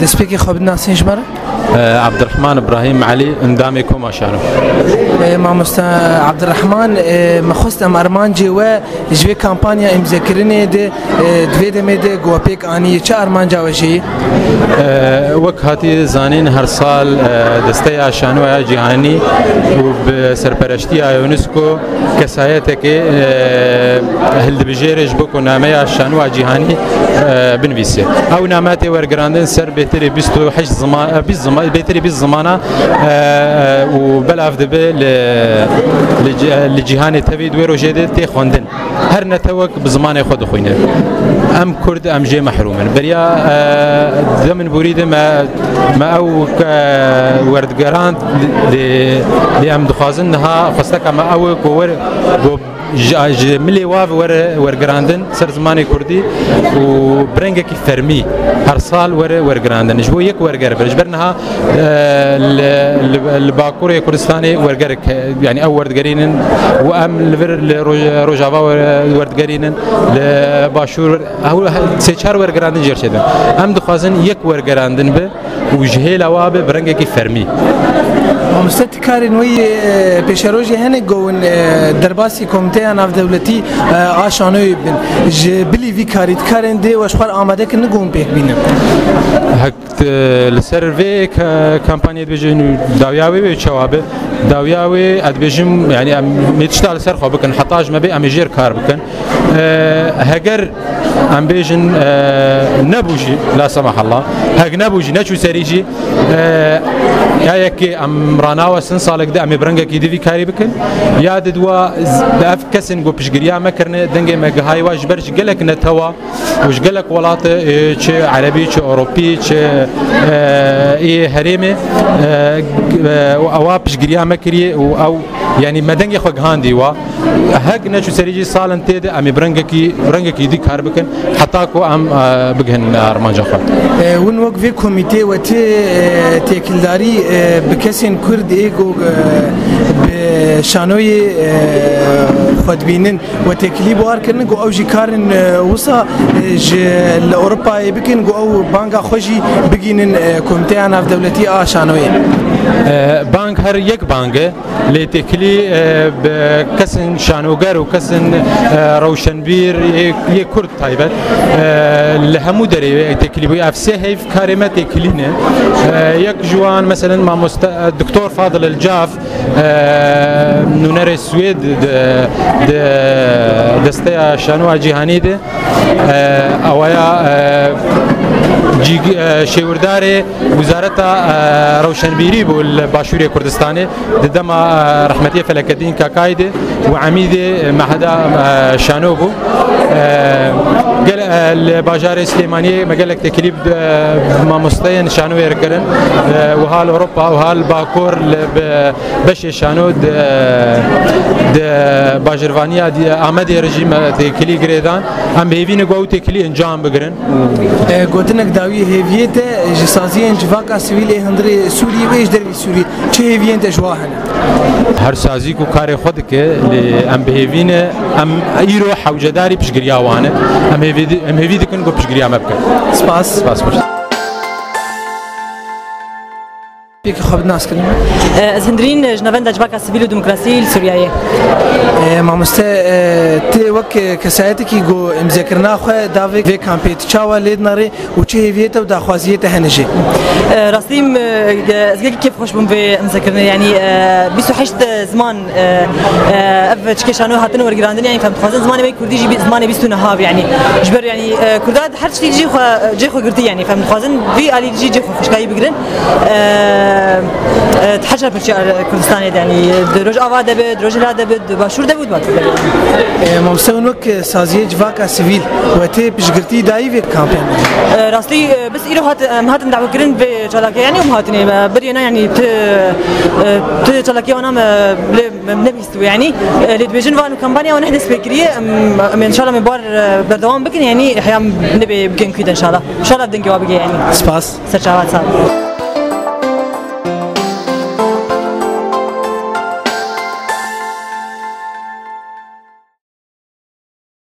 دسبيكي خو بدناسين جمرة عبد الرحمن ابراهيم علي اندامكم اشانو ماموستا عبد الرحمن مخست ام ارمانجي و جوي كامبانيا مذكرني دي دويد ميدي جوبيك اني چه ارمانجا وجي وك هاتي زانين هر سال دستي اشانو جهاني وبسرپرشتي يونسكو كسايتك هل بجيرج بكو نامه اشانو جهاني بنفيسي او ناماتي ورغراندن سر بهتري 28 زمان بهتري بالزمانه وبلاف دبي لجهاني تبي دويرو جديد تي خوندن هر نتوك بزمان خود خوينه ام كرد ام جي محرومن بريا دمن بريد ما او وردگران لام دخازنها خستك ما او كور ملي واف ورگراندن سر زماني كردي وبرنگك فرمي هر سال ورگراندن جو يك ورگر برجبرنها الباكوري كردستاني ورگرك يعني او وردگرينن وام روجافا وردگرينن لباشور او سيچار ورگراندن جرشدن ام دخازن يك ورگراندن به وجهيل واب برنگك فرمي مستكارن وي بيشروجي هني جون درباسي كوميتي ناف دولتي اشانوي بن بلي في كاريت كارن دي واشخار اماده كن نقوم بيك بينا هكت السيرفي كامبانيا بيجن داوياوي وشوابه داوياوي ادبيجم يعني ميتشتال سرخو بكن حطاج ما بي اميجير كار بكن هجر ام بيجن نبوجي لا سمح الله هج نبوجي نشو سريجي ياك ام راناوا سن صالك ده ام برنگك يدي كاري بكن يا ددوا داف كسن جو بشغريا مكرنه دنگه مغهاي واج برج گلك نتوا وش گلك ولات چه عربي چه اوروبي چه اي هريمه او بشغريا مكري او يعني مدنگه خو گاندي وا هج نشو سريجي سالن تيد ام برنگك يدي كار بكن حتى كو ام بگهن ارمانجا خو ون وقفي كوميتي وتي تكلداري بكسين كرد ايجو بشانوي خدبينن وتكليب واركن جو او جي كارن وصا لاوروبا يبكن جو او بانغا خوجي بگينن كوميتي انا في دولتي شانوي بانك هر يك بانك لتكلي بكسن شانوغر وكسن روشنبير يكرد تايبت لهمو دري تكلي افسي هيف كاريمه تكلينه يك جوان مثلا مع الدكتور فاضل الجاف نونر السويد دستيا شانوا جهاني ده اويا شیوردار وزارت روشنبیری بول باشوری کردستانی ددما رحمتی فلکدین کاکایده و عمید محدا شانوبو قال الباجار سليمانيه مقالك تكليب ما مستين شانو يركرن وهال اوروبا وهال باكور بش شانو د باجرفانيا دي احمد رجيم تكلي غريدان ام هيفين جو تكلي انجام بغرن قلتنك داوي هيفيته جسازين جفاكا سيفيل هندري سوري ويش دربي سوري چه هيفين تجواهن هر سازی کو کار خود که ام بهوین ام ایرو حوجداری پشگریا وانه ام هیوید کن گو پشگریا مبکر سپاس باش بيك خبر ناس كلمة هندرين جنبان دجباك السبيل والديمقراطية السورية ما مستا تي وك كسايتك جو مذكرنا خو دافيك في كامبيت تشاوا ليدناري وتشي فيتا وداخوازيته هنجي راسيم زغيك كيف خوش بم في مذكرنا يعني بيسو حشت زمان اف تشكيشانو هاتن ورغراندن يعني فهمت خوازن زمان بي كردي جي زمان بيستو نهاب يعني جبر يعني كرداد هر شي جي خو غرتي يعني فهمت خوازن في الي جي خو خشكاي بغرن تحجر في كردستان يعني دروج آواد بد دروج لا بد باشور دبود بات ممسون وك سازيه جواكا سيفيل وتي بشغرتي داي في كامبين راستي بس إيرو هات ندعو كرن في جلاكي يعني ومهاتني برينا يعني ت جلاكي وانا منبيستو يعني لتبيجن فانو كامبانيا ونحن سبيكريه ان شاء الله مبار بردوام بكن يعني احيانا نبي بكن كده ان شاء الله بدن جواب يعني سباس سرچاوات صاحب